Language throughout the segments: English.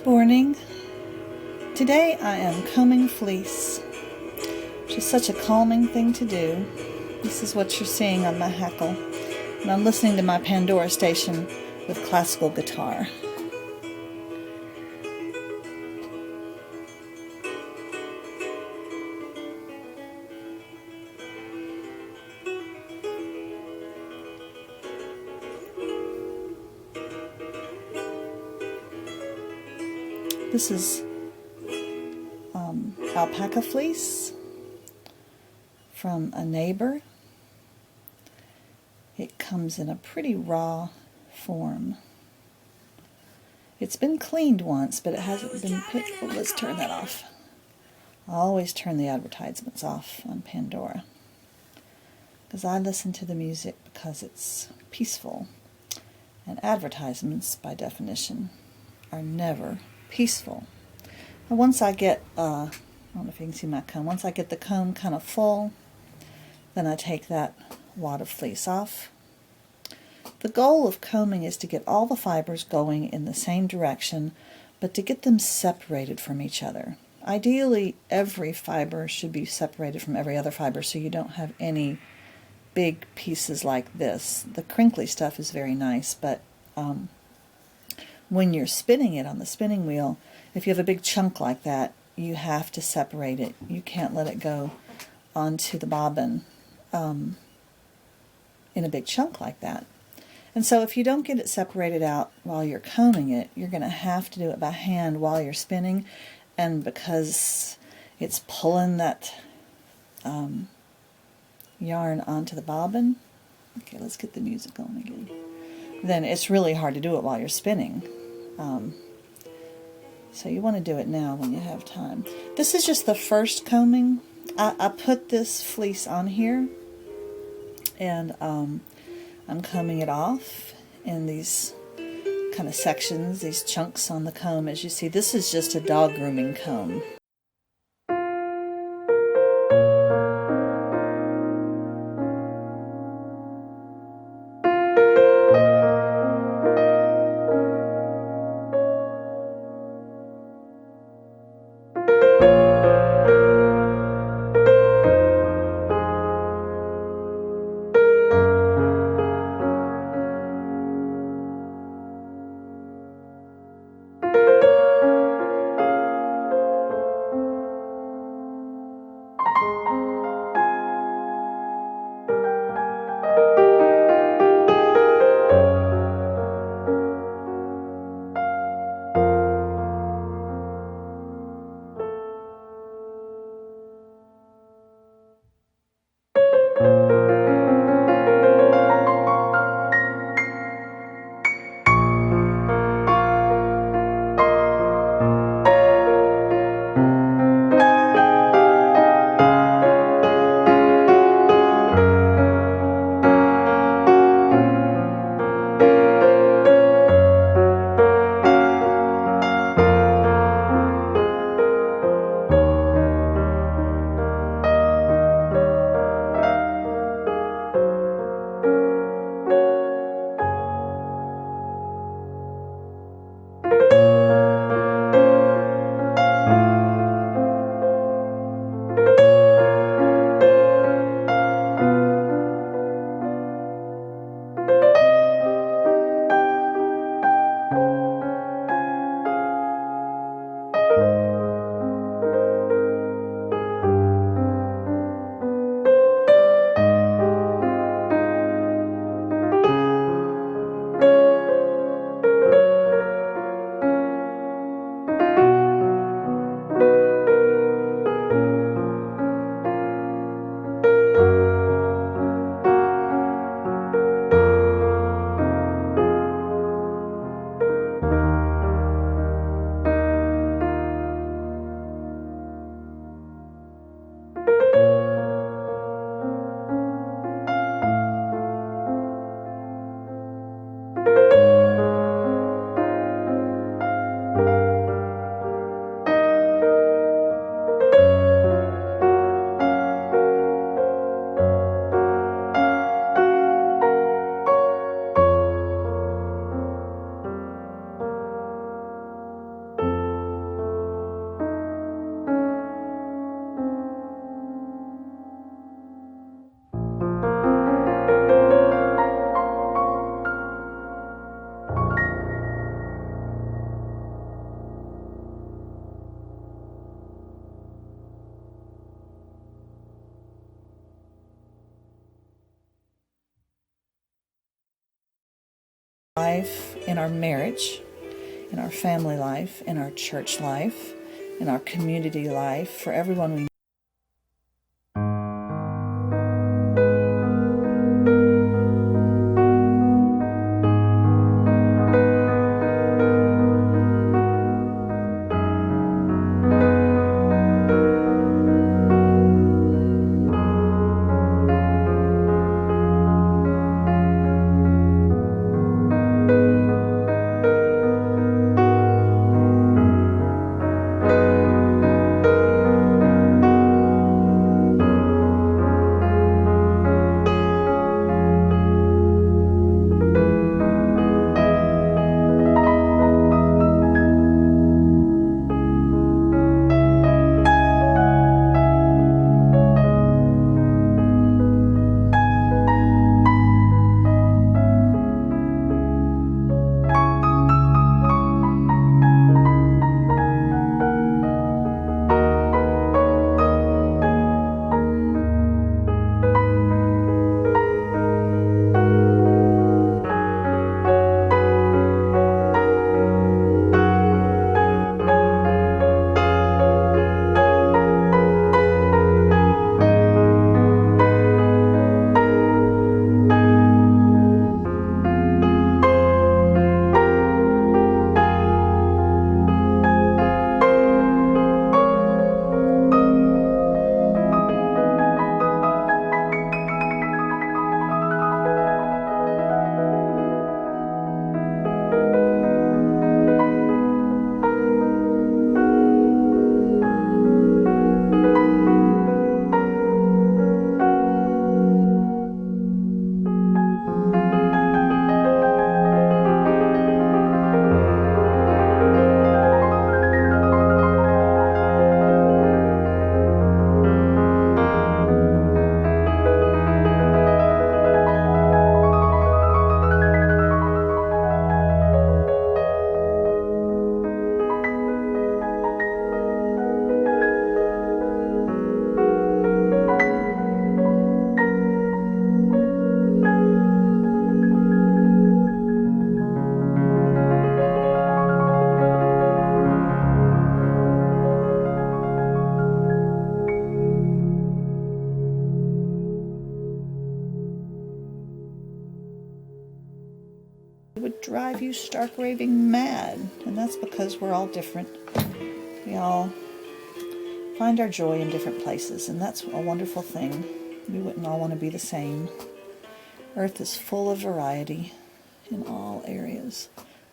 morning. Today I am combing fleece, which is such a calming thing to do. This is what you're seeing on my hackle, and I'm listening to my Pandora station with classical guitar. This is alpaca fleece from a neighbor. It comes in a pretty raw form. It's been cleaned once, but it hasn't been picked. Oh, let's turn that off. I always turn the advertisements off on Pandora because I listen to the music because it's peaceful, and advertisements, by definition, are never peaceful. And once I get, I don't know if you can see my comb, once I get the comb kind of full, then I take that wad of fleece off. The goal of combing is to get all the fibers going in the same direction, but to get them separated from each other. Ideally, every fiber should be separated from every other fiber so you don't have any big pieces like this. The crinkly stuff is very nice, but when you're spinning it on the spinning wheel, if you have a big chunk like that, you have to separate it. You can't let it go onto the bobbin in a big chunk like that. And so if you don't get it separated out while you're combing it, you're going to have to do it by hand while you're spinning. And because it's pulling that yarn onto the bobbin, okay, let's get the music going again, then it's really hard to do it while you're spinning. So you want to do it now when you have time. This is just the first combing. I put this fleece on here, and I'm combing it off in these kind of sections, these chunks on the comb. As you see, this is just a dog grooming comb. life, in our marriage, in our family life, in our church life, in our community life, for everyone we would drive you stark raving mad. And that's because we're all different. We all find our joy in different places, and that's a wonderful thing. We wouldn't all want to be the same. Earth is full of variety in all areas.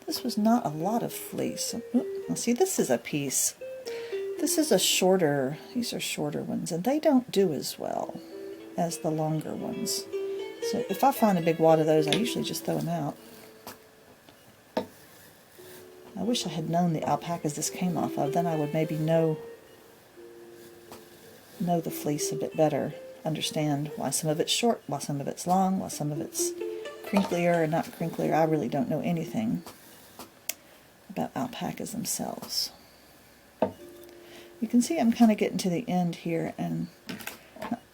This was not a lot of fleece. Now see, this is a piece. This is a shorter, these are shorter ones, and they don't do as well as the longer ones. So if I find a big wad of those, I usually just throw them out. I wish I had known the alpacas this came off of, then I would maybe know the fleece a bit better, understand why some of it's short, why some of it's long, why some of it's crinklier or not crinklier. I really don't know anything about alpacas themselves. You can see I'm kind of getting to the end here, and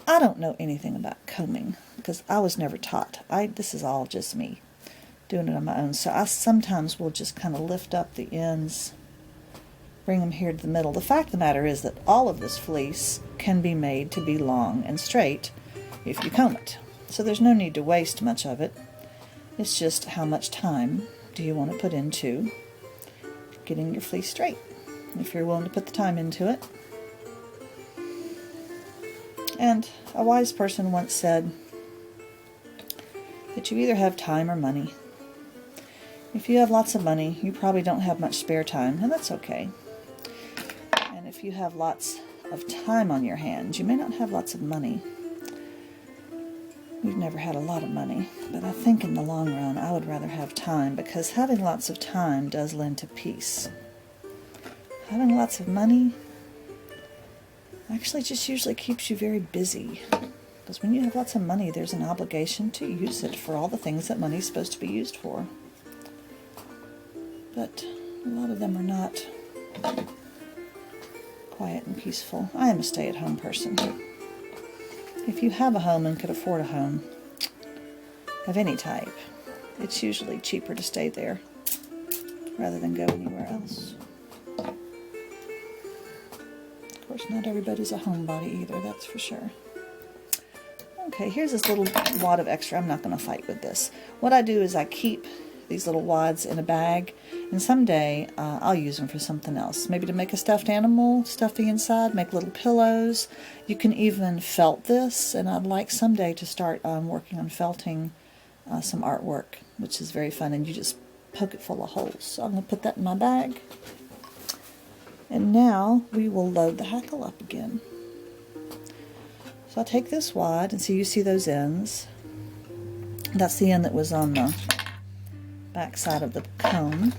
I don't know anything about combing because I was never taught. This is all just me doing it on my own. So I sometimes will just kind of lift up the ends, bring them here to the middle. The fact of the matter is that all of this fleece can be made to be long and straight if you comb it. So there's no need to waste much of it. It's just how much time do you want to put into getting your fleece straight. If you're willing to put the time into it. And a wise person once said that you either have time or money. If you have lots of money, you probably don't have much spare time, and that's okay. And if you have lots of time on your hands, you may not have lots of money. We've never had a lot of money, but I think in the long run I would rather have time, because having lots of time does lend to peace. Having lots of money actually just usually keeps you very busy, because when you have lots of money, there's an obligation to use it for all the things that money's supposed to be used for. But a lot of them are not quiet and peaceful. I am a stay-at-home person. If you have a home and could afford a home of any type, It's usually cheaper to stay there rather than go anywhere else. Of course, not everybody's a homebody either, that's for sure. Okay, here's this little wad of extra. I'm not going to fight with this. What I do is I keep these little wads in a bag, and someday I'll use them for something else. Maybe to make a stuffed animal, stuff the inside, make little pillows. You can even felt this, and I'd like someday to start working on felting some artwork, which is very fun, and you just poke it full of holes. So I'm going to put that in my bag. And now we will load the hackle up again. So I'll take this wad, and you see those ends. That's the end that was on the back side of the comb.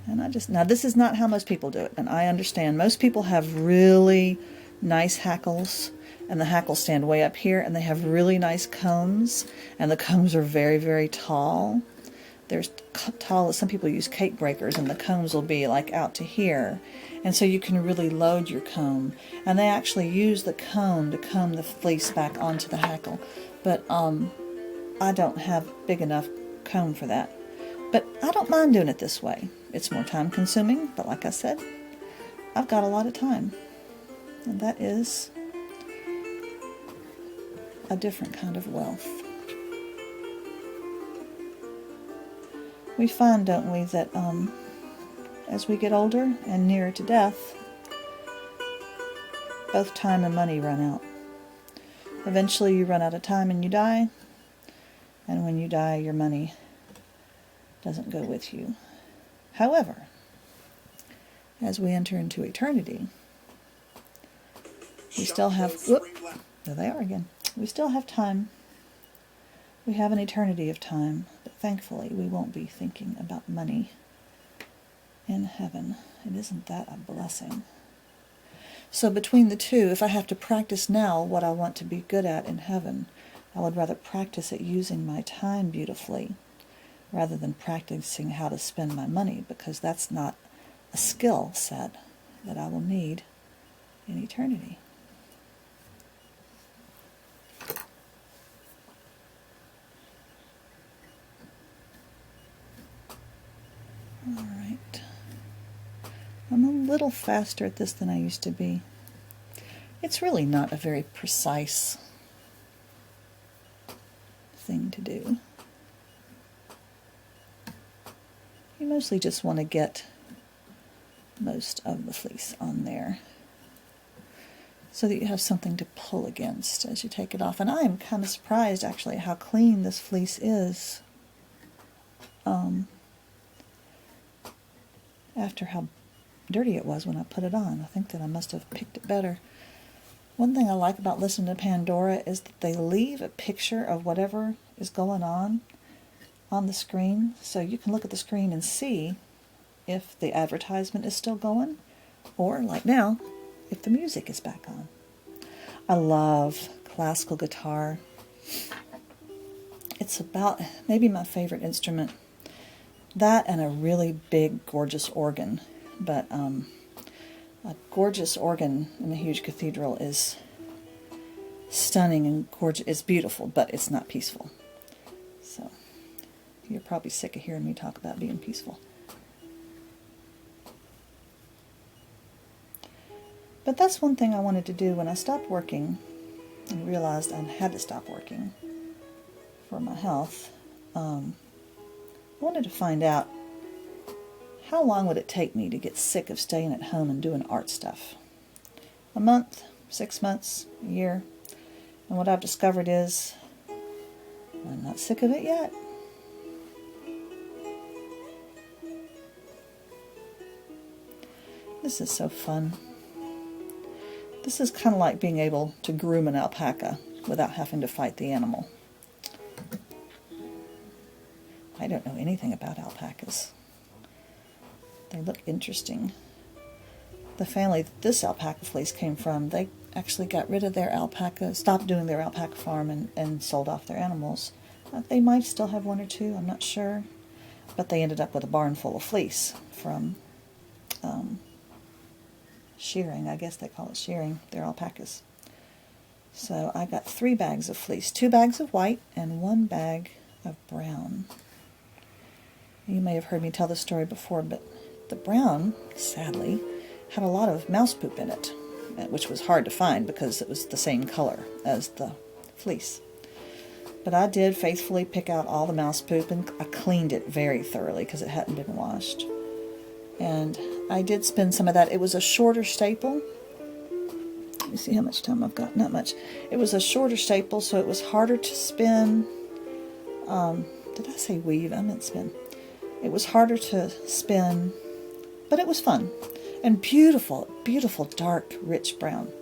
And now this is not how most people do it, and I understand. Most people have really nice hackles, and the hackles stand way up here, and they have really nice combs, and the combs are very, very tall. There's tall, some people use cake breakers, and the combs will be like out to here. And so you can really load your comb. And they actually use the comb to comb the fleece back onto the hackle. But I don't have big enough comb for that. But I don't mind doing it this way. It's more time consuming, but like I said, I've got a lot of time. And that is a different kind of wealth. We find, don't we, that as we get older and nearer to death, both time and money run out. Eventually you run out of time and you die, and when you die, your money doesn't go with you. However, as we enter into eternity, we still have, there they are again. We still have time. We have an eternity of time, but thankfully we won't be thinking about money in heaven. And isn't that a blessing? So between the two, if I have to practice now what I want to be good at in heaven, I would rather practice at using my time beautifully rather than practicing how to spend my money, because that's not a skill set that I will need in eternity. All right. I'm a little faster at this than I used to be. It's really not a very precise thing to do. You mostly just want to get most of the fleece on there so that you have something to pull against as you take it off. And I am kind of surprised actually how clean this fleece is after how dirty it was when I put it on. I think that I must have picked it better. One thing I like about listening to Pandora is that they leave a picture of whatever is going on the screen, so you can look at the screen and see if the advertisement is still going, or like now, if the music is back on. I love classical guitar. It's about maybe my favorite instrument. That and a really big, gorgeous organ. But a gorgeous organ in a huge cathedral is stunning and gorgeous. It's beautiful, but it's not peaceful. So you're probably sick of hearing me talk about being peaceful. But that's one thing I wanted to do when I stopped working and realized I had to stop working for my health. I wanted to find out how long would it take me to get sick of staying at home and doing art stuff. A month, 6 months, a year. And what I've discovered is I'm not sick of it yet. This is so fun. This is kind of like being able to groom an alpaca without having to fight the animal. I don't know anything about alpacas. They look interesting. The family that this alpaca fleece came from, they actually got rid of their alpaca, stopped doing their alpaca farm and sold off their animals. They might still have one or two, I'm not sure. But they ended up with a barn full of fleece from shearing. I guess they call it shearing their alpacas. So I got 3 bags of fleece, 2 bags of white and 1 bag of brown. You may have heard me tell this story before, but the brown, sadly, had a lot of mouse poop in it, which was hard to find because it was the same color as the fleece. But I did faithfully pick out all the mouse poop, and I cleaned it very thoroughly because it hadn't been washed. And I did spend some of that. It was a shorter staple. Let me see how much time I've got. Not much. It was a shorter staple, so it was harder to spin. Did I say weave? I meant spin. It was harder to spin, but it was fun. And beautiful, beautiful, dark, rich brown.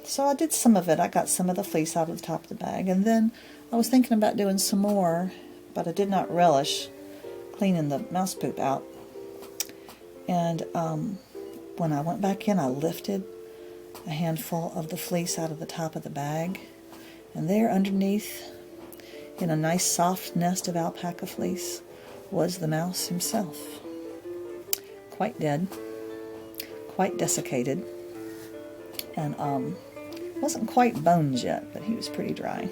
So I did some of it. I got some of the fleece out of the top of the bag. And then I was thinking about doing some more, but I did not relish cleaning the mouse poop out. And when I went back in, I lifted a handful of the fleece out of the top of the bag. And there underneath, in a nice soft nest of alpaca fleece, was the mouse himself. Quite dead, quite desiccated, and wasn't quite bones yet, but he was pretty dry.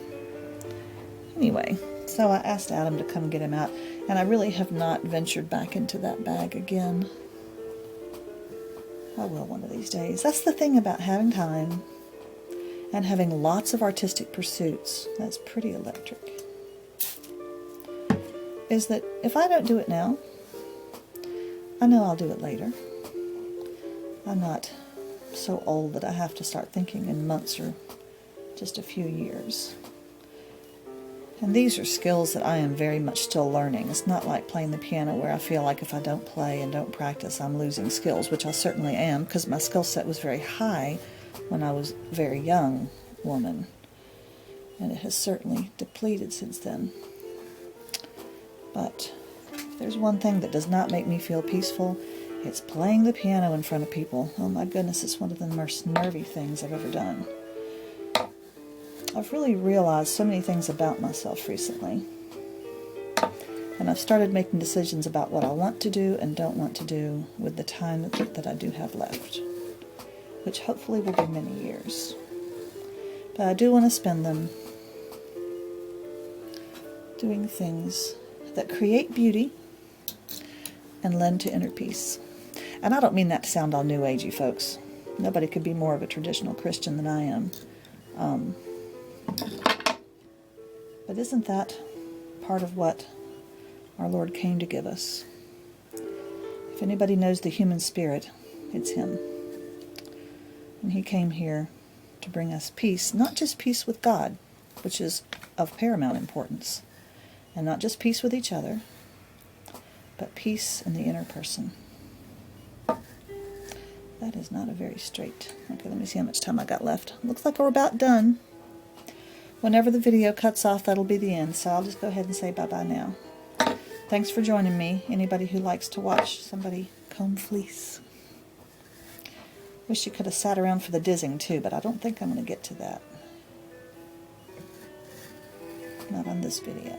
Anyway, so I asked Adam to come get him out, and I really have not ventured back into that bag again. I will one of these days. That's the thing about having time and having lots of artistic pursuits. That's pretty electric. Is that if I don't do it now, I know I'll do it later. I'm not so old that I have to start thinking in months or just a few years. And these are skills that I am very much still learning. It's not like playing the piano where I feel like if I don't play and don't practice, I'm losing skills, which I certainly am, because my skill set was very high when I was a very young woman. And it has certainly depleted since then. But if there's one thing that does not make me feel peaceful, it's playing the piano in front of people. Oh my goodness, it's one of the most nervy things I've ever done. I've really realized so many things about myself recently. And I've started making decisions about what I want to do and don't want to do with the time that I do have left, which hopefully will be many years. But I do want to spend them doing things that create beauty and lend to inner peace. And I don't mean that to sound all new agey, folks. Nobody could be more of a traditional Christian than I am. But isn't that part of what our Lord came to give us? If anybody knows the human spirit, it's Him. And He came here to bring us peace, not just peace with God, which is of paramount importance, and not just peace with each other, but peace in the inner person. That is not a very straight. Okay, let me see how much time I got left. Looks like we're about done. Whenever the video cuts off, that'll be the end, so I'll just go ahead and say bye-bye now. Thanks for joining me, anybody who likes to watch somebody comb fleece. Wish you could have sat around for the dizzing too, but I don't think I'm going to get to that. Not on this video.